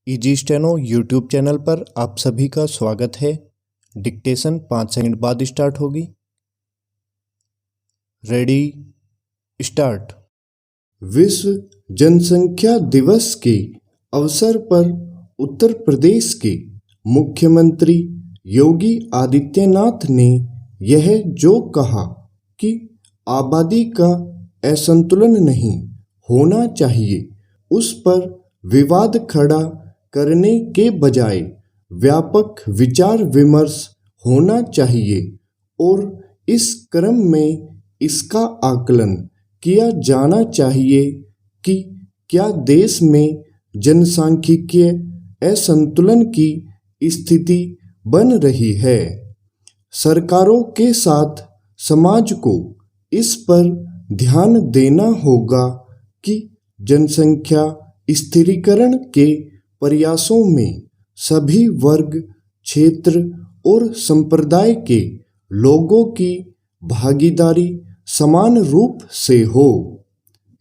Easy steno YouTube channel पर आप सभी का स्वागत है। डिक्टेशन 5 सेकंड बाद स्टार्ट होगी। Ready start. विश्व जनसंख्या दिवस के अवसर पर उत्तर प्रदेश के मुख्यमंत्री योगी आदित्यनाथ ने यह जो कहा कि आबादी का असंतुलन नहीं होना चाहिए, उस पर विवाद खड़ा करने के बजाय व्यापक विचार विमर्श होना चाहिए और इस क्रम में इसका आकलन किया जाना चाहिए कि क्या देश में जनसांख्यिकीय असंतुलन की स्थिति बन रही है। सरकारों के साथ समाज को इस पर ध्यान देना होगा कि जनसंख्या स्थिरीकरण के प्रयासों में सभी वर्ग, क्षेत्र और संप्रदाय के लोगों की भागीदारी समान रूप से हो।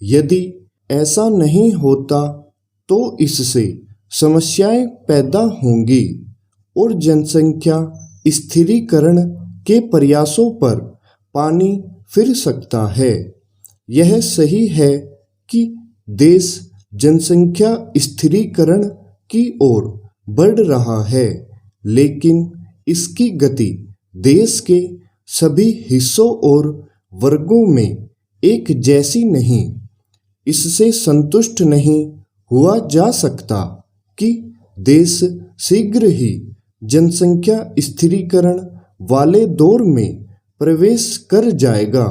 यदि ऐसा नहीं होता तो इससे समस्याएं पैदा होंगी और जनसंख्या स्थिरीकरण के प्रयासों पर पानी फिर सकता है। यह सही है कि देश जनसंख्या स्थिरीकरण की ओर बढ़ रहा है, लेकिन इसकी गति देश के सभी हिस्सों और वर्गों में एक जैसी नहीं। इससे संतुष्ट नहीं हुआ जा सकता कि देश शीघ्र ही जनसंख्या स्थिरीकरण वाले दौर में प्रवेश कर जाएगा,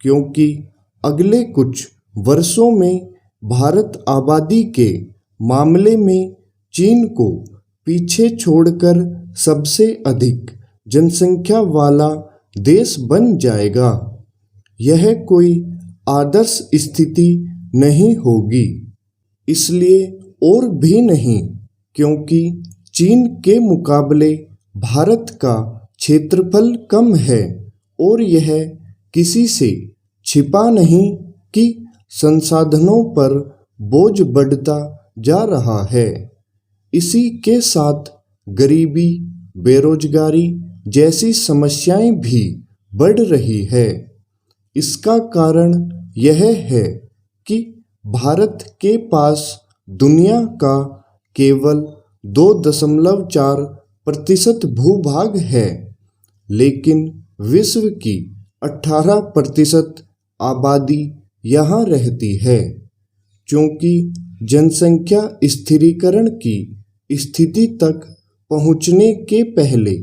क्योंकि अगले कुछ वर्षों में भारत आबादी के मामले में चीन को पीछे छोड़कर सबसे अधिक जनसंख्या वाला देश बन जाएगा। यह कोई आदर्श स्थिति नहीं होगी, इसलिए और भी नहीं क्योंकि चीन के मुकाबले भारत का क्षेत्रफल कम है और यह किसी से छिपा नहीं कि संसाधनों पर बोझ बढ़ता जा रहा है। इसी के साथ गरीबी, बेरोजगारी जैसी समस्याएं भी बढ़ रही है। इसका कारण यह है कि भारत के पास दुनिया का केवल 2.4% भूभाग है, लेकिन विश्व की 18% आबादी यहाँ रहती है। क्योंकि जनसंख्या स्थिरीकरण की स्थिति तक पहुँचने के पहले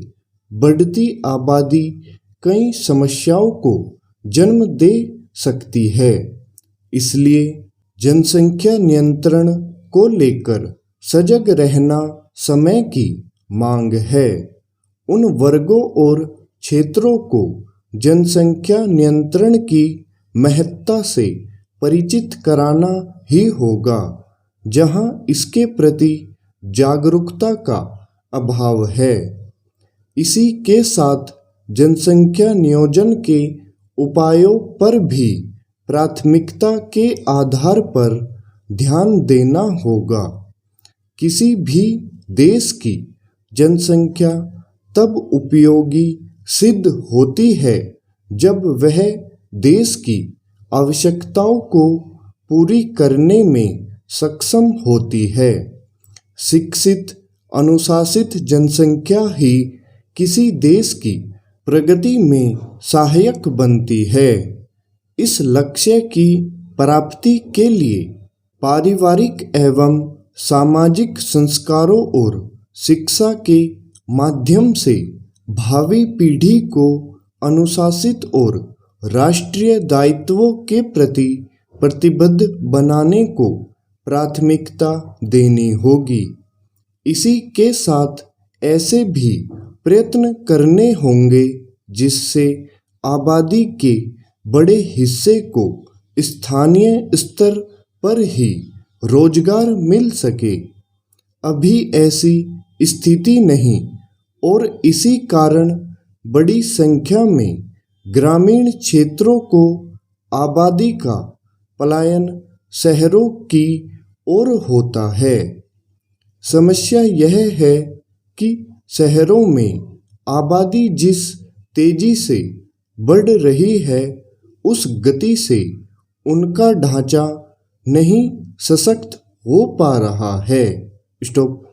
बढ़ती आबादी कई समस्याओं को जन्म दे सकती है। इसलिए जनसंख्या नियंत्रण को लेकर सजग रहना समय की मांग है। उन वर्गों और क्षेत्रों को जनसंख्या नियंत्रण की महत्ता से परिचित कराना ही होगा जहां इसके प्रति जागरूकता का अभाव है। इसी के साथ जनसंख्या नियोजन के उपायों पर भी प्राथमिकता के आधार पर ध्यान देना होगा। किसी भी देश की जनसंख्या तब उपयोगी सिद्ध होती है जब वह देश की आवश्यकताओं को पूरी करने में सक्षम होती है। शिक्षित, अनुशासित जनसंख्या ही किसी देश की प्रगति में सहायक बनती है। इस लक्ष्य की प्राप्ति के लिए पारिवारिक एवं सामाजिक संस्कारों और शिक्षा के माध्यम से भावी पीढ़ी को अनुशासित और राष्ट्रीय दायित्वों के प्रति प्रतिबद्ध बनाने को प्राथमिकता देनी होगी। इसी के साथ ऐसे भी प्रयत्न करने होंगे जिससे आबादी के बड़े हिस्से को स्थानीय स्तर पर ही रोजगार मिल सके। अभी ऐसी स्थिति नहीं और इसी कारण बड़ी संख्या में ग्रामीण क्षेत्रों को आबादी का पलायन शहरों की ओर होता है। समस्या यह है कि शहरों में आबादी जिस तेजी से बढ़ रही है उस गति से उनका ढांचा नहीं सशक्त हो पा रहा है। स्टॉप।